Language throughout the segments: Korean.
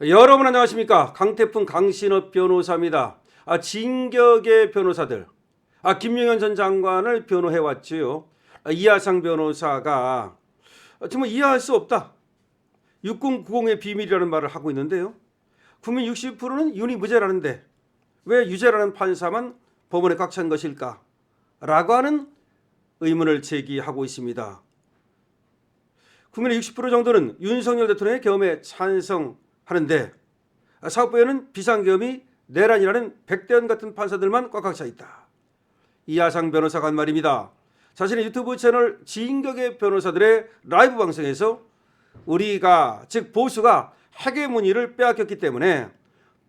여러분 안녕하십니까? 강태풍 강신업 변호사입니다. 진격의 변호사들. 김용현 전 장관을 변호해왔지요. 이하상 변호사가 정말 이해할 수 없다. 6090의 비밀이라는 말을 하고 있는데요. 국민 60%는 유니무죄라는데 왜 유죄라는 판사만 법원에 꽉 찬 것일까? 라고 하는 의문을 제기하고 있습니다. 국민의 60% 정도는 윤석열 대통령의 계엄에 찬성하는데 사법부에는 비상계엄이 내란이라는 백대현 같은 판사들만 꽉꽉 차 있다. 이하상 변호사가 한 말입니다. 자신의 유튜브 채널 진격의 변호사들의 라이브 방송에서 우리가 즉 보수가 헤게모니를 빼앗겼기 때문에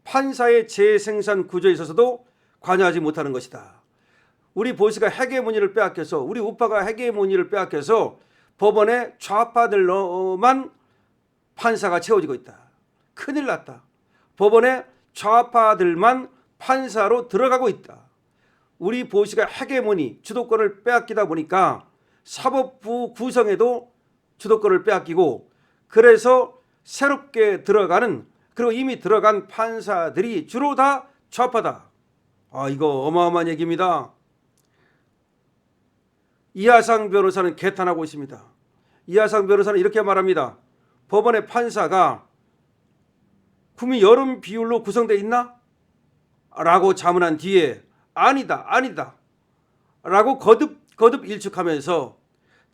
판사의 재생산 구조에 있어서도 관여하지 못하는 것이다. 우리 보수가 헤게모니를 빼앗겨서 우리 우파가 헤게모니를 빼앗겨서 법원의 좌파들로만 판사가 채워지고 있다. 큰일 났다. 법원의 좌파들만 판사로 들어가고 있다. 우리 보수가 헤게모니 주도권을 빼앗기다 보니까 사법부 구성에도 주도권을 빼앗기고 그래서 새롭게 들어가는 그리고 이미 들어간 판사들이 주로 다 좌파다. 이거 어마어마한 얘기입니다. 이하상 변호사는 개탄하고 있습니다. 이하상 변호사는 이렇게 말합니다. 법원의 판사가 국민 여론 비율로 구성되어 있나? 라고 자문한 뒤에 아니다 라고 거듭 일축하면서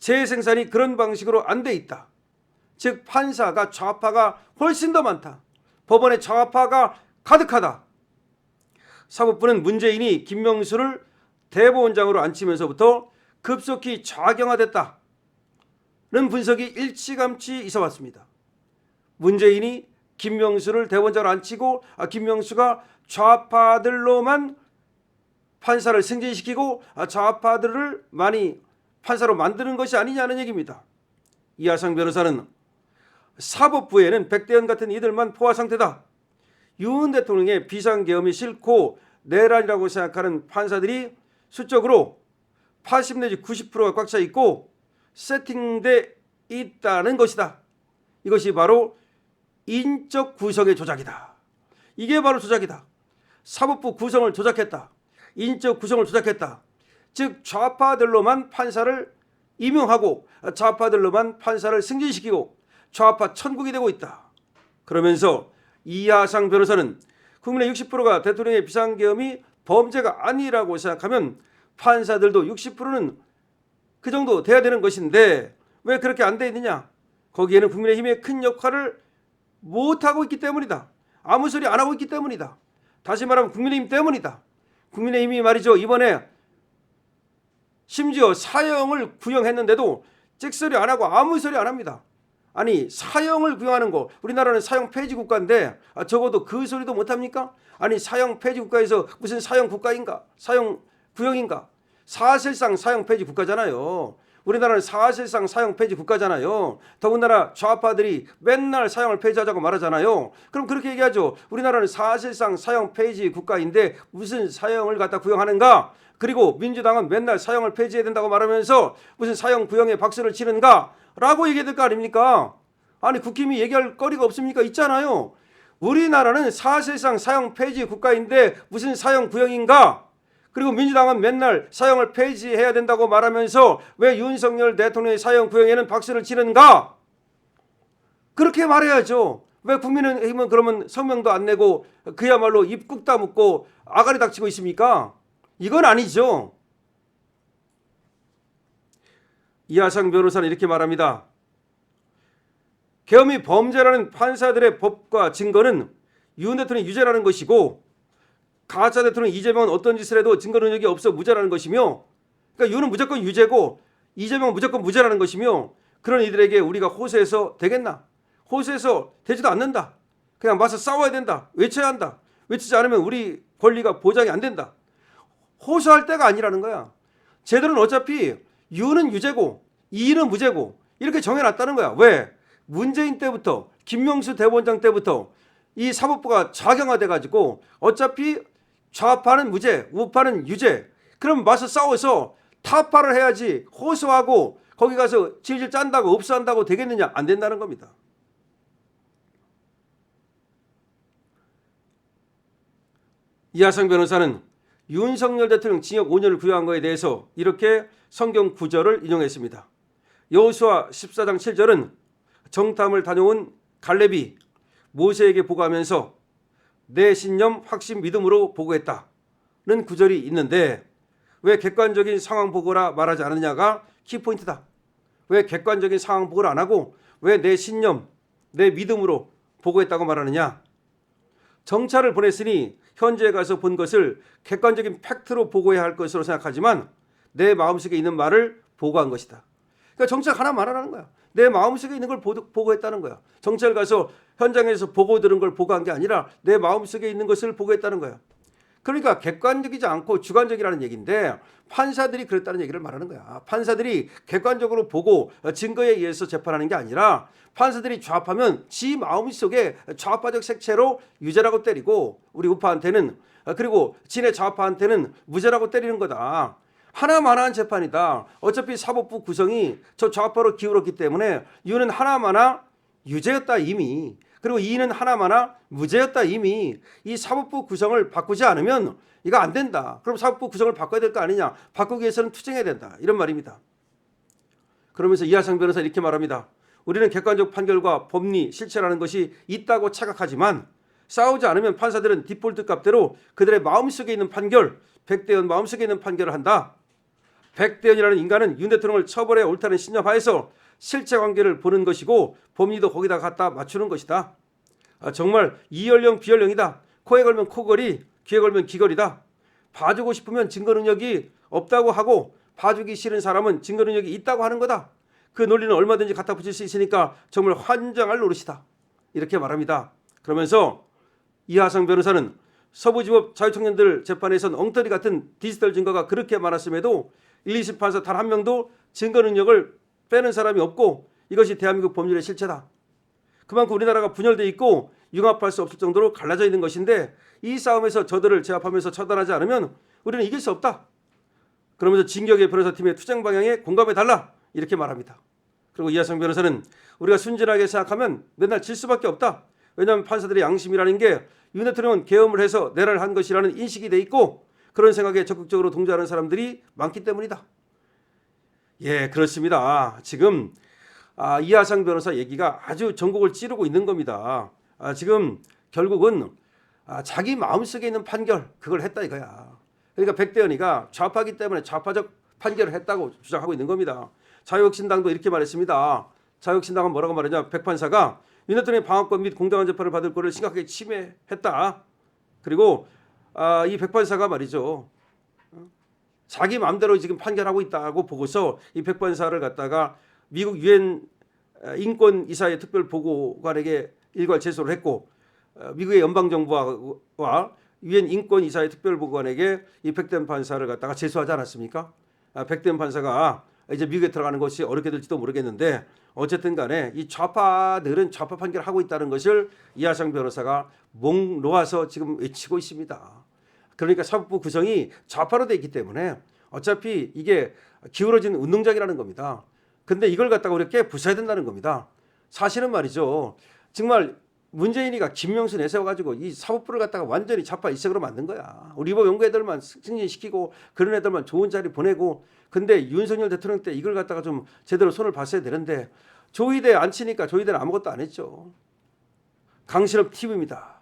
재생산이 그런 방식으로 안 돼 있다. 즉 판사가 좌파가 훨씬 더 많다. 법원에 좌파가 가득하다. 사법부는 문재인이 김명수를 대법원장으로 앉히면서부터 급속히 좌경화됐다는 분석이 일찌감치 있어 왔습니다. 문재인이 김명수를 대법원장으로 앉히고 김명수가 좌파들로만 판사를 승진시키고 좌파들을 많이 판사로 만드는 것이 아니냐는 얘기입니다. 이하상 변호사는 사법부에는 백대현 같은 이들만 포화 상태다. 윤 대통령의 비상계엄이 싫고 내란이라고 생각하는 판사들이 수적으로 80 내지 90%가 꽉 차 있고 세팅돼 있다는 것이다. 이것이 바로 인적 구성의 조작이다. 이게 바로 조작이다. 사법부 구성을 조작했다. 인적 구성을 조작했다. 즉 좌파들로만 판사를 임용하고 좌파들로만 판사를 승진시키고 좌파 천국이 되고 있다. 그러면서 이하상 변호사는 국민의 60%가 대통령의 비상계엄이 범죄가 아니라고 생각하면 판사들도 60%는 그 정도 돼야 되는 것인데 왜 그렇게 안 돼 있느냐? 거기에는 국민의힘의 큰 역할을 못하고 있기 때문이다. 아무 소리 안 하고 있기 때문이다. 다시 말하면 국민의힘 때문이다. 국민의힘이 말이죠. 이번에 심지어 사형을 구형했는데도 찍소리 안 하고 아무 소리 안 합니다. 아니 사형을 구형하는 거 우리나라는 사형 폐지 국가인데 적어도 그 소리도 못합니까? 아니 사형 폐지 국가에서 무슨 사형 국가인가? 사형 구형인가? 사실상 사형 폐지 국가잖아요. 우리나라는 사실상 사형 폐지 국가잖아요. 더군다나 좌파들이 맨날 사형을 폐지하자고 말하잖아요. 그럼 그렇게 얘기하죠. 우리나라는 사실상 사형 폐지 국가인데 무슨 사형을 갖다 구형하는가? 그리고 민주당은 맨날 사형을 폐지해야 된다고 말하면서 무슨 사형 구형에 박수를 치는가? 라고 얘기해야 될 거 아닙니까? 아니 국힘이 얘기할 거리가 없습니까? 있잖아요. 우리나라는 사실상 사형 폐지 국가인데 무슨 사형 구형인가? 그리고 민주당은 맨날 사형을 폐지해야 된다고 말하면서 왜 윤석열 대통령의 사형 구형에는 박수를 치는가? 그렇게 말해야죠. 왜 국민의힘은 그러면 성명도 안 내고 그야말로 입 꾹 다묻고 아가리 닥치고 있습니까? 이건 아니죠. 이하상 변호사는 이렇게 말합니다. 계엄이 범죄라는 판사들의 법과 증거는 윤 대통령이 유죄라는 것이고 가짜 대통령 이재명은 어떤 짓을 해도 증거 능력이 없어 무죄라는 것이며 그러니까 윤은 무조건 유죄고 이재명은 무조건 무죄라는 것이며 그런 이들에게 우리가 호소해서 되겠나? 호소해서 되지도 않는다. 그냥 맞서 싸워야 된다. 외쳐야 한다. 외치지 않으면 우리 권리가 보장이 안 된다. 호소할 때가 아니라는 거야. 쟤들은 어차피 윤은 유죄고 이는 무죄고 이렇게 정해놨다는 거야. 왜? 문재인 때부터 김명수 대법원장 때부터 이 사법부가 좌경화돼가지고 어차피 좌파는 무죄, 우파는 유죄. 그럼 맞서 싸워서 타파를 해야지 호소하고 거기 가서 질질 짠다고 읍수한다고 되겠느냐? 안 된다는 겁니다. 이하성 변호사는 윤석열 대통령 징역 5년을 구형한 것에 대해서 이렇게 성경 구절을 인용했습니다. 여호수아 14장 7절은 정탐을 다녀온 갈렙이 모세에게 보고하면서 내 신념, 확신, 믿음으로 보고했다는 구절이 있는데 왜 객관적인 상황 보고라 말하지 않느냐가 키포인트다. 왜 객관적인 상황 보고를 안 하고 왜 내 신념, 내 믿음으로 보고했다고 말하느냐. 정찰을 보냈으니 현지에 가서 본 것을 객관적인 팩트로 보고해야 할 것으로 생각하지만 내 마음속에 있는 말을 보고한 것이다. 그러니까 정찰 하나 말하라는 거야. 내 마음속에 있는 걸 보고했다는 거야. 정찰 가서 현장에서 보고 들은 걸 보고한 게 아니라 내 마음속에 있는 것을 보고했다는 거야. 그러니까 객관적이지 않고 주관적이라는 얘기인데 판사들이 그랬다는 얘기를 말하는 거야. 판사들이 객관적으로 보고 증거에 의해서 재판하는 게 아니라 판사들이 좌합하면 지 마음속에 좌파적 색채로 유죄라고 때리고 우리 우파한테는 그리고 진의 좌파한테는 무죄라고 때리는 거다. 하나만한 재판이다. 어차피 사법부 구성이 저 좌파로 기울었기 때문에 유는 하나마나 유죄였다 이미. 그리고 이는 하나마나 무죄였다 이미. 이 사법부 구성을 바꾸지 않으면 이거 안 된다. 그럼 사법부 구성을 바꿔야 될 거 아니냐. 바꾸기 위해서는 투쟁해야 된다. 이런 말입니다. 그러면서 이하성 변호사 이렇게 말합니다. 우리는 객관적 판결과 법리, 실체라는 것이 있다고 착각하지만 싸우지 않으면 판사들은 디폴트 값대로 그들의 마음속에 있는 판결, 백대현 마음속에 있는 판결을 한다. 백대현이라는 인간은 윤 대통령을 처벌해 옳다는 신념하에서 실체 관계를 보는 것이고 법리도 거기다 갖다 맞추는 것이다. 정말 이연령 비연령이다. 코에 걸면 코걸이, 귀에 걸면 귀걸이다. 봐주고 싶으면 증거 능력이 없다고 하고 봐주기 싫은 사람은 증거 능력이 있다고 하는 거다. 그 논리는 얼마든지 갖다 붙일 수 있으니까 정말 환장할 노릇이다. 이렇게 말합니다. 그러면서 이하성 변호사는 서부지법 자유청년들 재판에선 엉터리 같은 디지털 증거가 그렇게 많았음에도 1, 2심 판사 단 한 명도 증거 능력을 빼는 사람이 없고 이것이 대한민국 법률의 실체다. 그만큼 우리나라가 분열돼 있고 융합할 수 없을 정도로 갈라져 있는 것인데 이 싸움에서 저들을 제압하면서 처단하지 않으면 우리는 이길 수 없다. 그러면서 진격의 변호사팀의 투쟁 방향에 공감해달라. 이렇게 말합니다. 그리고 이하성 변호사는 우리가 순진하게 생각하면 맨날 질 수밖에 없다. 왜냐하면 판사들의 양심이라는 게 윤 대통령은 계엄을 해서 내란을 한 것이라는 인식이 돼 있고 그런 생각에 적극적으로 동조하는 사람들이 많기 때문이다. 예, 그렇습니다. 지금 이하성 변호사 얘기가 아주 전곡을 찌르고 있는 겁니다. 지금 결국은 자기 마음속에 있는 판결 그걸 했다 이거야. 그러니까 백대현이가 좌파기 때문에 좌파적 판결을 했다고 주장하고 있는 겁니다. 자유혁신당도 이렇게 말했습니다. 자유혁신당은 뭐라고 말하냐. 백 판사가 윤 대통령의 방어권 및 공정한 재판을 받을 권리를 심각하게 침해했다. 그리고 이 백 판사가 말이죠. 자기 마음대로 지금 판결하고 있다고 보고서 이 백 판사를 갖다가 미국 유엔 인권 이사회 특별 보고관에게 일괄 제소를 했고 미국의 연방정부와 유엔 인권 이사회 특별 보고관에게 이 백대현 판사를 갖다가 제소하지 않았습니까? 백대현 판사가 이제 미국에 들어가는 것이 어렵게 될지도 모르겠는데 어쨌든 간에 이 좌파들은 좌파 판결하고 있다는 것을 이하성 변호사가 목 놓아서 지금 외치고 있습니다. 그러니까 사법부 구성이 좌파로 되어 있기 때문에 어차피 이게 기울어진 운동장이라는 겁니다. 근데 이걸 갖다가 우리가 부숴야 된다는 겁니다. 사실은 말이죠. 정말 문재인이가 김명수 내세워가지고 이 사법부를 갖다가 완전히 좌파 일색으로 만든 거야. 우리 이번 연구 애들만 승진시키고 그런 애들만 좋은 자리 보내고 근데 윤석열 대통령 때 이걸 갖다가 좀 제대로 손을 봤어야 되는데 조의대 안 치니까 조의대는 아무것도 안 했죠. 강신업 TV입니다.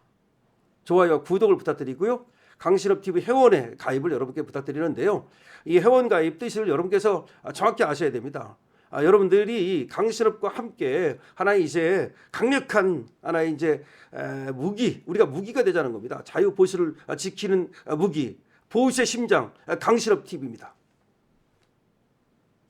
좋아요와 구독을 부탁드리고요. 강신업 TV 회원에 가입을 여러분께 부탁드리는데요. 이 회원 가입 뜻을 여러분께서 정확히 아셔야 됩니다. 여러분들이 강신업과 함께 하나의 이제 강력한 하나의 이제 무기, 우리가 무기가 되자는 겁니다. 자유 보수를 지키는 무기, 보수의 심장 강신업 TV입니다.